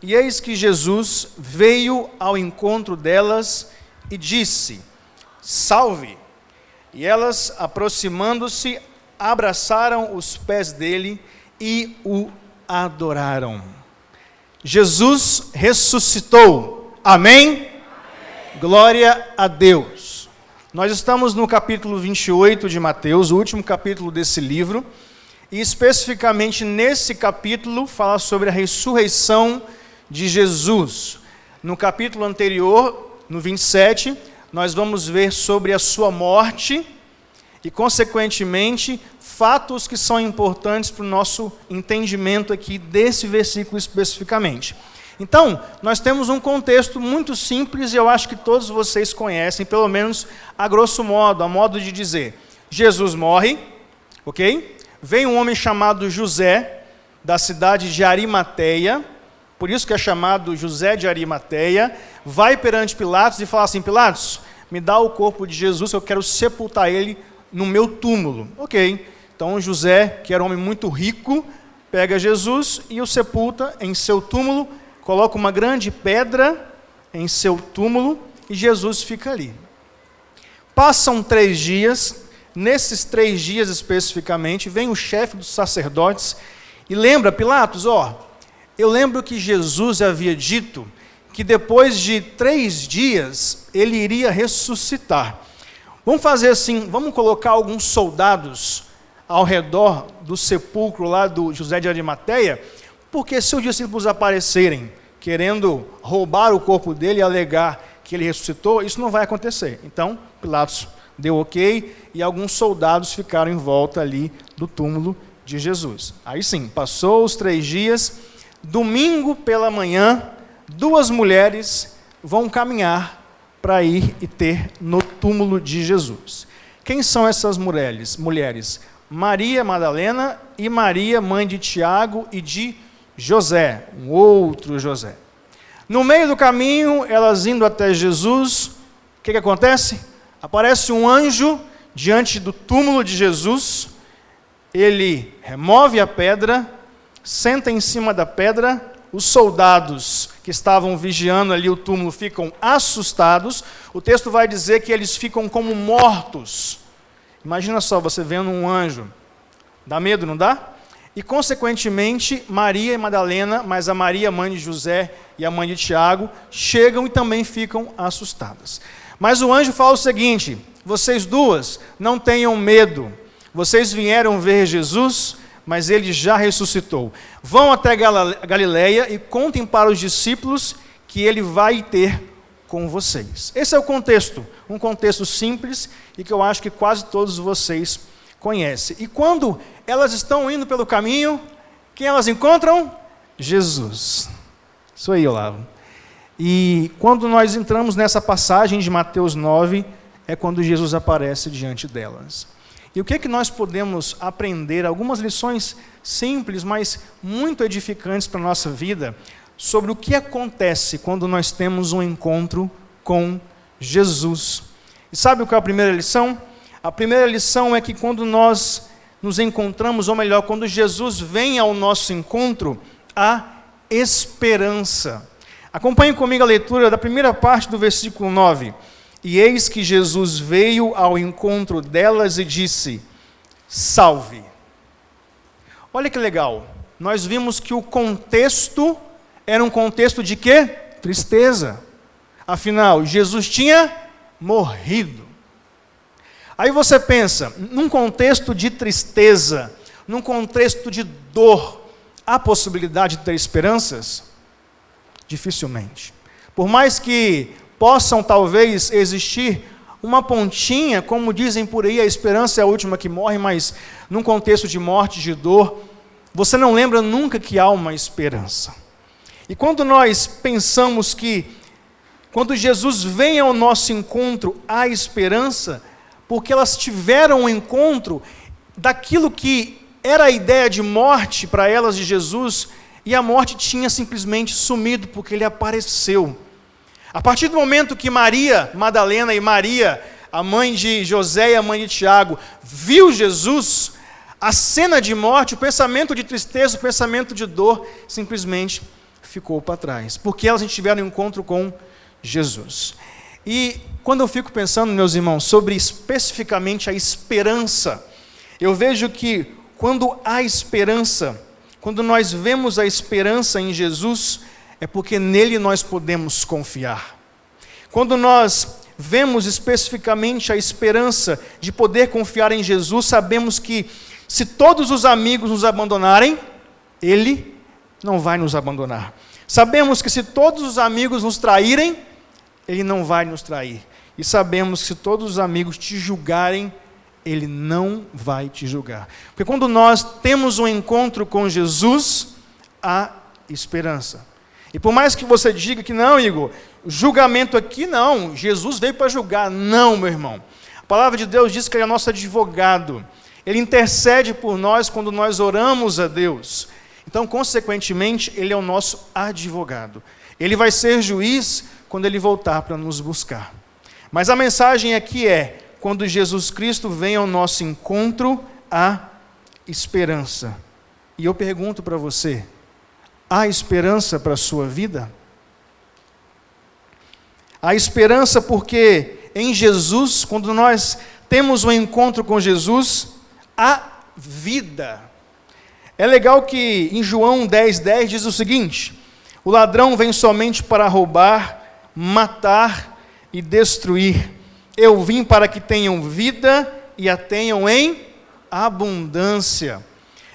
E eis que Jesus veio ao encontro delas e disse: salve! E elas, aproximando-se, abraçaram os pés dele e o adoraram. Jesus ressuscitou. Amém? Amém? Glória a Deus. Nós estamos no capítulo 28 de Mateus, o último capítulo desse livro, e especificamente nesse capítulo fala sobre a ressurreição de Jesus. No capítulo anterior, no 27, nós vamos ver sobre a sua morte e, consequentemente, fatos que são importantes para o nosso entendimento aqui desse versículo especificamente. Então, nós temos um contexto muito simples e eu acho que todos vocês conhecem, pelo menos a grosso modo, a modo de dizer. Jesus morre, ok? Vem um homem chamado José, da cidade de Arimateia, por isso que é chamado José de Arimateia, vai perante Pilatos e fala assim: Pilatos, me dá o corpo de Jesus, eu quero sepultar ele no meu túmulo. Ok, então José, que era um homem muito rico, pega Jesus e o sepulta em seu túmulo, coloca uma grande pedra em seu túmulo e Jesus fica ali. Passam 3 dias, nesses 3 dias especificamente, vem o chefe dos sacerdotes e lembra Pilatos: eu lembro que Jesus havia dito que depois de 3 dias ele iria ressuscitar. Vamos fazer assim, vamos colocar alguns soldados ao redor do sepulcro lá do José de Arimateia, porque se os discípulos aparecerem querendo roubar o corpo dele e alegar que ele ressuscitou, isso não vai acontecer. Então, Pilatos deu ok e alguns soldados ficaram em volta ali do túmulo de Jesus. Aí sim, passou os 3 dias, domingo pela manhã, 2 mulheres vão caminhar para ir e ter no túmulo de Jesus. Quem são essas mulheres? Maria Madalena e Maria, mãe de Tiago e de José, um outro José. No meio do caminho, elas indo até Jesus, o que acontece? Aparece um anjo diante do túmulo de Jesus, ele remove a pedra, senta em cima da pedra, os soldados que estavam vigiando ali o túmulo ficam assustados, o texto vai dizer que eles ficam como mortos. Imagina só, você vendo um anjo, dá medo, não dá? E, consequentemente, Maria e Madalena, mas a Maria, mãe de José, e a mãe de Tiago, chegam e também ficam assustadas. Mas o anjo fala o seguinte: vocês duas não tenham medo, vocês vieram ver Jesus, mas ele já ressuscitou. Vão até Galileia e contem para os discípulos que ele vai ter com vocês. Esse é o contexto, um contexto simples e que eu acho que quase todos vocês conhecem. E quando elas estão indo pelo caminho, quem elas encontram? Jesus. Isso aí, Olavo. E quando nós entramos nessa passagem de Mateus 9, é quando Jesus aparece diante delas. E o que é que nós podemos aprender? Algumas lições simples, mas muito edificantes para a nossa vida, sobre o que acontece quando nós temos um encontro com Jesus. E sabe qual é a primeira lição? A primeira lição é que quando nós nos encontramos, ou melhor, quando Jesus vem ao nosso encontro, há esperança. Acompanhe comigo a leitura da primeira parte do versículo 9. E eis que Jesus veio ao encontro delas e disse: salve. Olha que legal, nós vimos que o contexto era um contexto de quê? Tristeza. Afinal, Jesus tinha morrido. Aí você pensa, num contexto de tristeza, num contexto de dor, há possibilidade de ter esperanças? Dificilmente. Por mais que possam talvez existir uma pontinha, como dizem por aí, a esperança é a última que morre, mas num contexto de morte, de dor, você não lembra nunca que há uma esperança. E quando nós pensamos que, quando Jesus vem ao nosso encontro, há esperança, porque elas tiveram um encontro daquilo que era a ideia de morte para elas de Jesus, e a morte tinha simplesmente sumido, porque ele apareceu. A partir do momento que Maria Madalena e Maria, a mãe de José e a mãe de Tiago, viu Jesus, a cena de morte, o pensamento de tristeza, o pensamento de dor, simplesmente ficou para trás, porque elas tiveram um encontro com Jesus. E quando eu fico pensando, meus irmãos, sobre especificamente a esperança, eu vejo que quando há esperança, quando nós vemos a esperança em Jesus, é porque nele nós podemos confiar. Quando nós vemos especificamente a esperança de poder confiar em Jesus, sabemos que se todos os amigos nos abandonarem, Ele não vai nos abandonar. Sabemos que se todos os amigos nos traírem, Ele não vai nos trair. E sabemos que se todos os amigos te julgarem, Ele não vai te julgar. Porque quando nós temos um encontro com Jesus, há esperança. E por mais que você diga que não, Igor, julgamento aqui não, Jesus veio para julgar. Não, meu irmão. A palavra de Deus diz que Ele é nosso advogado. Ele intercede por nós quando nós oramos a Deus. Então, consequentemente, Ele é o nosso advogado. Ele vai ser juiz quando Ele voltar para nos buscar. Mas a mensagem aqui é, quando Jesus Cristo vem ao nosso encontro, há esperança. E eu pergunto para você, há esperança para a sua vida? Há esperança porque em Jesus, quando nós temos um encontro com Jesus, há vida. É legal que em João 10:10 diz o seguinte: o ladrão vem somente para roubar, matar e destruir. Eu vim para que tenham vida e a tenham em abundância.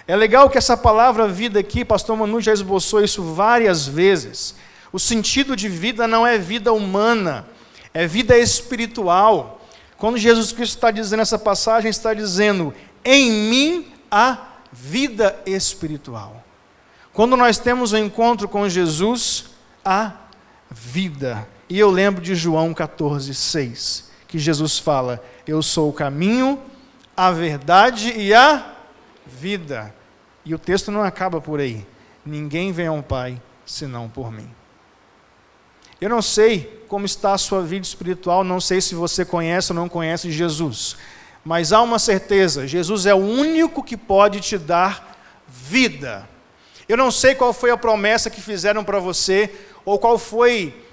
É legal que essa palavra vida aqui, pastor Manu já esboçou isso várias vezes. O sentido de vida não é vida humana, é vida espiritual. Quando Jesus Cristo está dizendo essa passagem, está dizendo, em mim há vida espiritual. Quando nós temos um encontro com Jesus, há vida. E eu lembro de João 14:6, que Jesus fala, eu sou o caminho, a verdade e a vida. E o texto não acaba por aí. Ninguém vem ao Pai, senão por mim. Eu não sei como está a sua vida espiritual, não sei se você conhece ou não conhece Jesus, mas há uma certeza, Jesus é o único que pode te dar vida. Eu não sei qual foi a promessa que fizeram para você, ou qual foi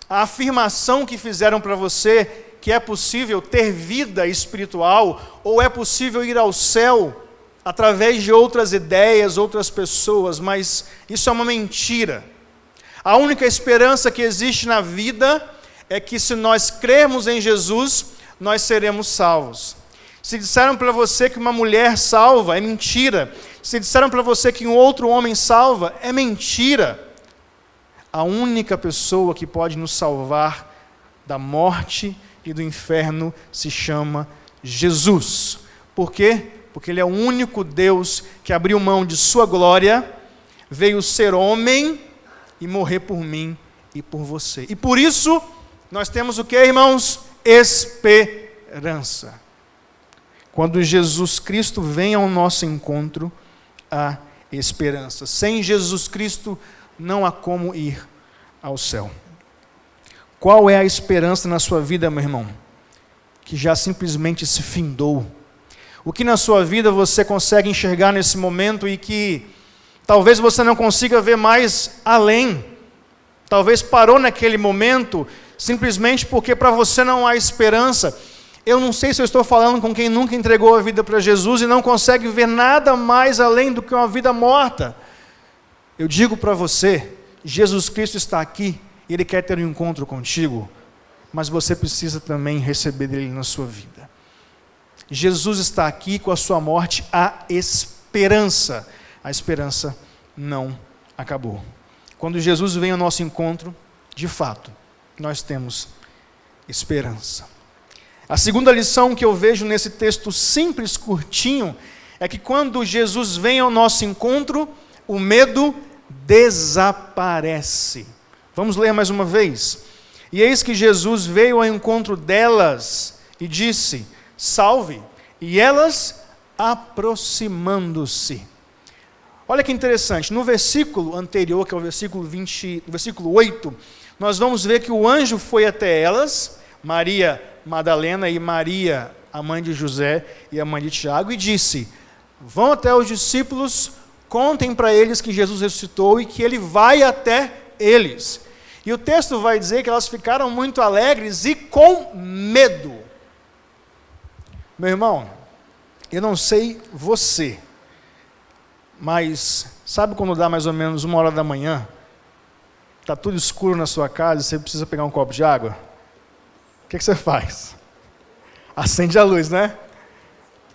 a afirmação que fizeram para você, que é possível ter vida espiritual, ou é possível ir ao céu através de outras ideias, outras pessoas, mas isso é uma mentira. A única esperança que existe na vida é que se nós crermos em Jesus, nós seremos salvos. Se disseram para você que uma mulher salva, é mentira. Se disseram para você que um outro homem salva, é mentira. A única pessoa que pode nos salvar da morte e do inferno se chama Jesus. Por quê? Porque Ele é o único Deus que abriu mão de sua glória, veio ser homem e morrer por mim e por você. E por isso, nós temos o que, irmãos? Esperança. Quando Jesus Cristo vem ao nosso encontro, há esperança. Sem Jesus Cristo, não há como ir ao céu. Qual é a esperança na sua vida, meu irmão? Que já simplesmente se findou. O que na sua vida você consegue enxergar nesse momento e que talvez você não consiga ver mais além. Talvez parou naquele momento simplesmente porque para você não há esperança. Eu não sei se eu estou falando com quem nunca entregou a vida para Jesus e não consegue ver nada mais além do que uma vida morta. Eu digo para você, Jesus Cristo está aqui e Ele quer ter um encontro contigo, mas você precisa também receber dele na sua vida. Jesus está aqui, com a sua morte há esperança. A esperança não acabou. Quando Jesus vem ao nosso encontro, de fato, nós temos esperança. A segunda lição que eu vejo nesse texto simples, curtinho, é que quando Jesus vem ao nosso encontro, o medo desaparece. Vamos ler mais uma vez. E eis que Jesus veio ao encontro delas e disse, salve, e elas aproximando-se. Olha que interessante, no versículo anterior, que é o versículo 8, nós vamos ver que o anjo foi até elas, Maria Madalena e Maria, a mãe de José e a mãe de Tiago, e disse, vão até os discípulos contem para eles que Jesus ressuscitou e que ele vai até eles. E o texto vai dizer que elas ficaram muito alegres e com medo. Meu irmão, eu não sei você, mas sabe quando dá mais ou menos 1h da manhã, está tudo escuro na sua casa e você precisa pegar um copo de água? O que você faz? Acende a luz, né?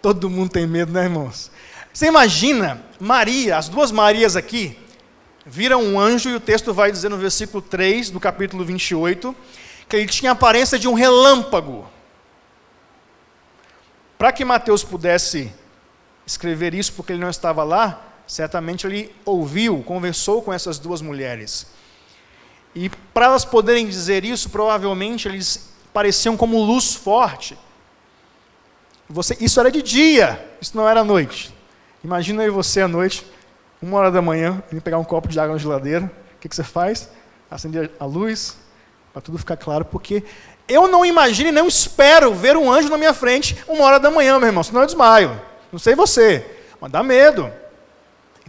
Todo mundo tem medo, né, irmãos? Você imagina, Maria, as duas Marias aqui, viram um anjo, e o texto vai dizer no versículo 3, do capítulo 28, que ele tinha a aparência de um relâmpago. Para que Mateus pudesse escrever isso, porque ele não estava lá, certamente ele ouviu, conversou com essas duas mulheres. E para elas poderem dizer isso, provavelmente eles pareciam como luz forte. Isso era de dia, isso não era à noite. Imagina eu e você à noite, 1h da manhã, indo pegar um copo de água na geladeira. O que você faz? Acende a luz, para tudo ficar claro, porque eu não imagino e não espero ver um anjo na minha frente 1h da manhã, meu irmão, senão eu desmaio. Não sei você, mas dá medo.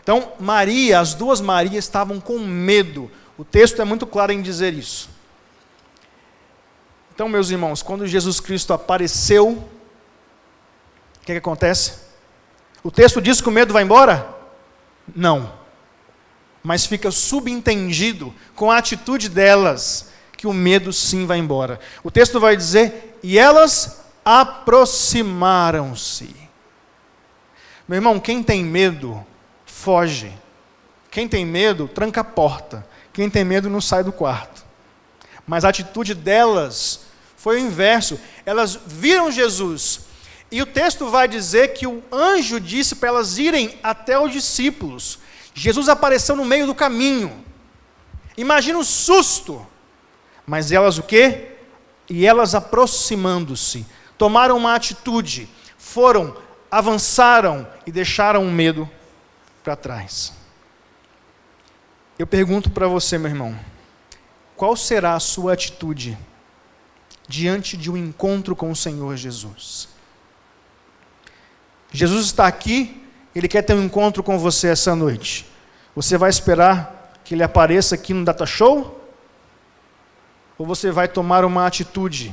Então, Maria, as duas Marias estavam com medo. O texto é muito claro em dizer isso. Então, meus irmãos, quando Jesus Cristo apareceu, o que acontece? O texto diz que o medo vai embora? Não. Mas fica subentendido com a atitude delas, que o medo sim vai embora. O texto vai dizer, e elas aproximaram-se. Meu irmão, quem tem medo, foge. Quem tem medo, tranca a porta. Quem tem medo não sai do quarto. Mas a atitude delas foi o inverso. Elas viram Jesus. E o texto vai dizer que o anjo disse para elas irem até os discípulos. Jesus apareceu no meio do caminho. Imagina o susto. Mas elas o quê? E elas aproximando-se, tomaram uma atitude, foram, avançaram e deixaram o medo para trás. Eu pergunto para você, meu irmão, qual será a sua atitude diante de um encontro com o Senhor Jesus? Jesus está aqui, Ele quer ter um encontro com você essa noite. Você vai esperar que Ele apareça aqui no Data Show? Ou você vai tomar uma atitude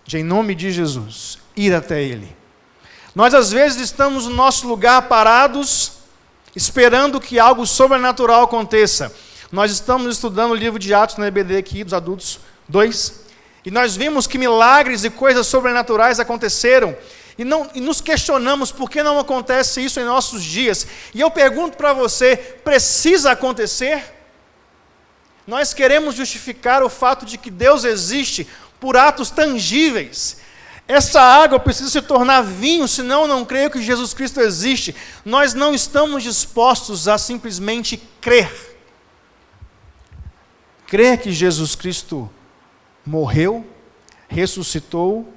de, em nome de Jesus, ir até Ele? Nós às vezes estamos no nosso lugar parados, esperando que algo sobrenatural aconteça. Nós estamos estudando o livro de Atos na EBD aqui, dos adultos 2, e nós vimos que milagres e coisas sobrenaturais aconteceram, e nos questionamos por que não acontece isso em nossos dias. E eu pergunto para você, precisa acontecer? Nós queremos justificar o fato de que Deus existe por atos tangíveis. Essa água precisa se tornar vinho, senão eu não creio que Jesus Cristo existe. Nós não estamos dispostos a simplesmente crer. Crer que Jesus Cristo morreu, ressuscitou,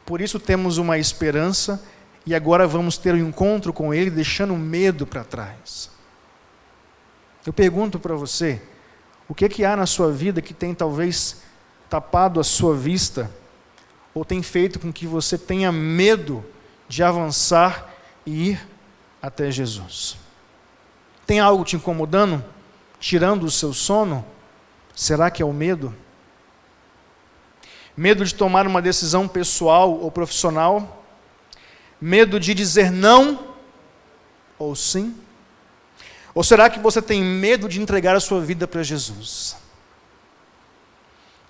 por isso temos uma esperança, e agora vamos ter um encontro com Ele, deixando o medo para trás. Eu pergunto para você, o que há na sua vida que tem talvez tapado a sua vista, ou tem feito com que você tenha medo de avançar e ir até Jesus? Tem algo te incomodando? Tirando o seu sono? Será que é o medo? Medo de tomar uma decisão pessoal ou profissional? Medo de dizer não ou sim? Ou será que você tem medo de entregar a sua vida para Jesus?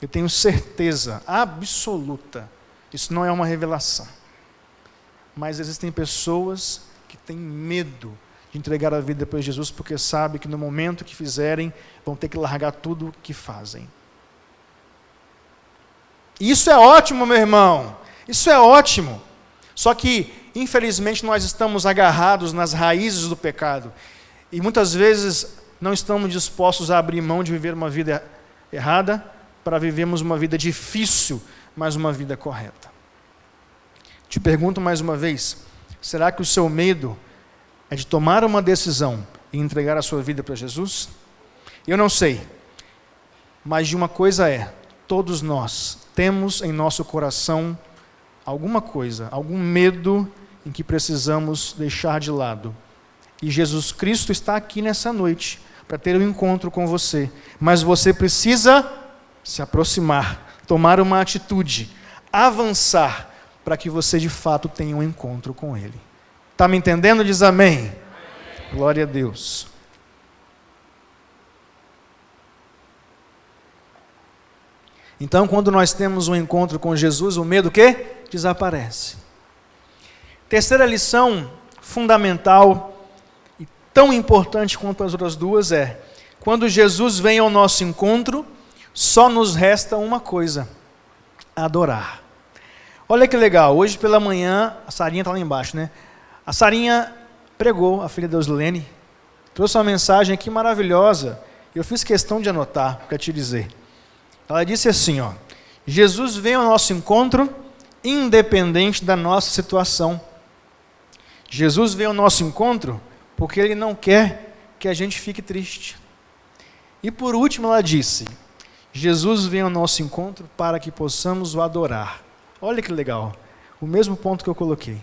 Eu tenho certeza absoluta, isso não é uma revelação, mas existem pessoas que têm medo de entregar a vida para Jesus, porque sabem que no momento que fizerem, vão ter que largar tudo o que fazem. Isso é ótimo, meu irmão, isso é ótimo, só que, infelizmente, nós estamos agarrados nas raízes do pecado, e muitas vezes não estamos dispostos a abrir mão de viver uma vida errada, para vivermos uma vida difícil, mas uma vida correta. Te pergunto mais uma vez, será que o seu medo é de tomar uma decisão e entregar a sua vida para Jesus? Eu não sei, mas de uma coisa todos nós temos em nosso coração alguma coisa, algum medo em que precisamos deixar de lado E Jesus Cristo está aqui nessa noite para ter um encontro com você. Mas você precisa se aproximar, tomar uma atitude, avançar, para que você de fato tenha um encontro com Ele. Está me entendendo? Diz amém. Amém. Glória a Deus. Então, quando nós temos um encontro com Jesus, o medo o quê? Desaparece. Terceira lição fundamental e tão importante quanto as outras duas é: quando Jesus vem ao nosso encontro, só nos resta uma coisa: adorar. Olha que legal, hoje pela manhã, a Sarinha está lá embaixo, né? A Sarinha pregou, a filha da Euslene, trouxe uma mensagem aqui maravilhosa, eu fiz questão de anotar para te dizer. Ela disse assim, ó: Jesus vem ao nosso encontro independente da nossa situação. Jesus vem ao nosso encontro porque Ele não quer que a gente fique triste. E por último ela disse: Jesus vem ao nosso encontro para que possamos o adorar. Olha que legal, o mesmo ponto que eu coloquei.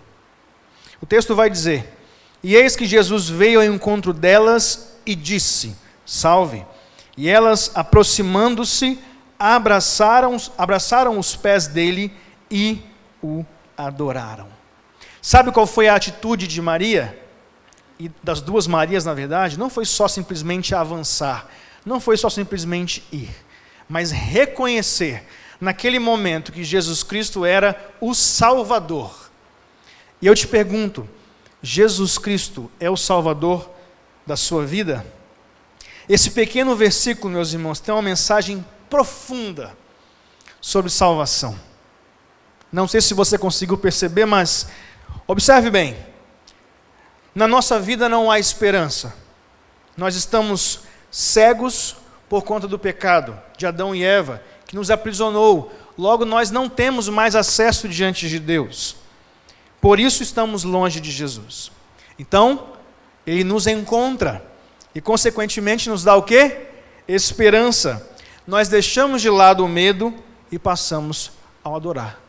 O texto vai dizer: e eis que Jesus veio ao encontro delas e disse: salve. E elas, aproximando-se, abraçaram os pés dele e o adoraram. Sabe qual foi a atitude de Maria? E das duas Marias, na verdade, não foi só simplesmente avançar, não foi só simplesmente ir, mas reconhecer naquele momento que Jesus Cristo era o Salvador. E eu te pergunto, Jesus Cristo é o Salvador da sua vida? Esse pequeno versículo, meus irmãos, tem uma mensagem profunda sobre salvação. Não sei se você conseguiu perceber, mas observe bem. Na nossa vida não há esperança. Nós estamos cegos por conta do pecado de Adão e Eva, que nos aprisionou. Logo, nós não temos mais acesso diante de Deus. Por isso estamos longe de Jesus. Então, Ele nos encontra e, consequentemente, nos dá o quê? Esperança. Nós deixamos de lado o medo e passamos ao adorar.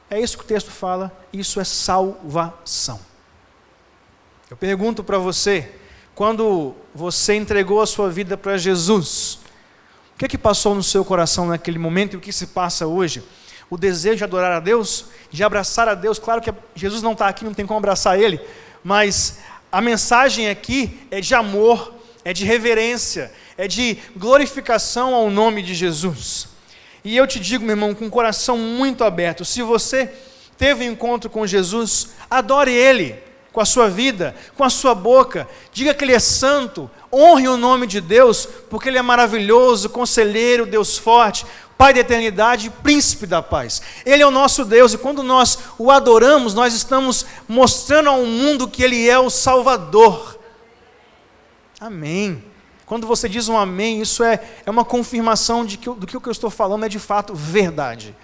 É isso que o texto fala, isso é salvação. Eu pergunto para você, quando você entregou a sua vida para Jesus, o que passou no seu coração naquele momento e o que se passa hoje? O desejo de adorar a Deus, de abraçar a Deus. Claro que Jesus não está aqui, não tem como abraçar Ele, mas a mensagem aqui é de amor, é de reverência, é de glorificação ao nome de Jesus. E eu te digo, meu irmão, com o coração muito aberto, se você teve um encontro com Jesus, adore Ele com a sua vida, com a sua boca, diga que Ele é santo, honre o nome de Deus, porque Ele é maravilhoso, conselheiro, Deus forte, Pai da eternidade, príncipe da paz. Ele é o nosso Deus, e quando nós o adoramos, nós estamos mostrando ao mundo que Ele é o Salvador. Amém. Quando você diz um amém, isso é uma confirmação do que o que eu estou falando é de fato verdade.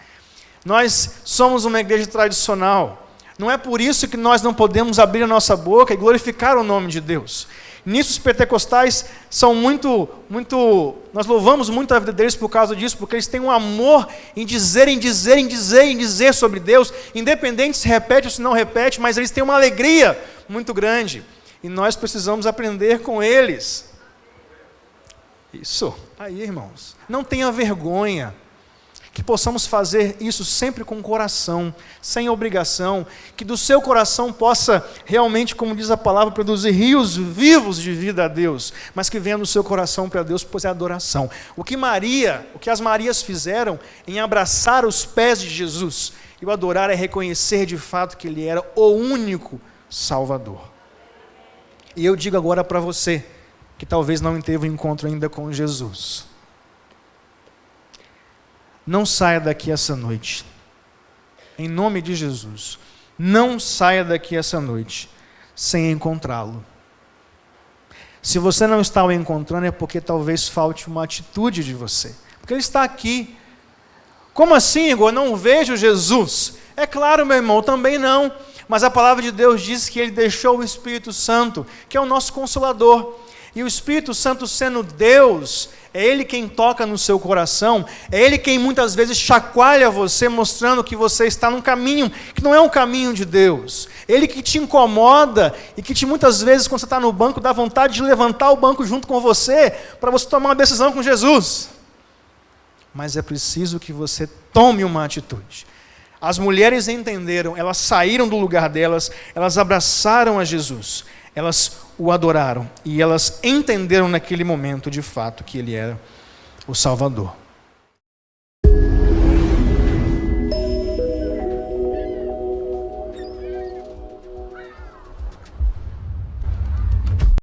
Nós somos uma igreja tradicional. Não é por isso que nós não podemos abrir a nossa boca e glorificar o nome de Deus. Nisso os pentecostais são nós louvamos muito a vida deles por causa disso, porque eles têm um amor em dizer sobre Deus, independente se repete ou se não repete, mas eles têm uma alegria muito grande. E nós precisamos aprender com eles. Isso, aí irmãos, não tenha vergonha, que possamos fazer isso sempre com coração, sem obrigação, que do seu coração possa realmente, como diz a palavra, produzir rios vivos de vida a Deus, mas que venha do seu coração para Deus, pois é adoração. O que as Marias fizeram em abraçar os pés de Jesus e o adorar é reconhecer de fato que Ele era o único Salvador. E eu digo agora para você, que talvez não teve um encontro ainda com Jesus, não saia daqui essa noite, em nome de Jesus, não saia daqui essa noite sem encontrá-lo. Se você não está o encontrando, é porque talvez falte uma atitude de você, porque Ele está aqui. Como assim, Igor? Eu não vejo Jesus. É claro, meu irmão, também não, mas a palavra de Deus diz que Ele deixou o Espírito Santo, que é o nosso Consolador. E o Espírito Santo, sendo Deus, é Ele quem toca no seu coração, é Ele quem muitas vezes chacoalha você, mostrando que você está num caminho que não é um caminho de Deus. Ele que te incomoda e que muitas vezes, quando você está no banco, dá vontade de levantar o banco junto com você, para você tomar uma decisão com Jesus. Mas é preciso que você tome uma atitude. As mulheres entenderam, elas saíram do lugar delas, elas abraçaram a Jesus, elas o adoraram e elas entenderam naquele momento de fato que Ele era o Salvador.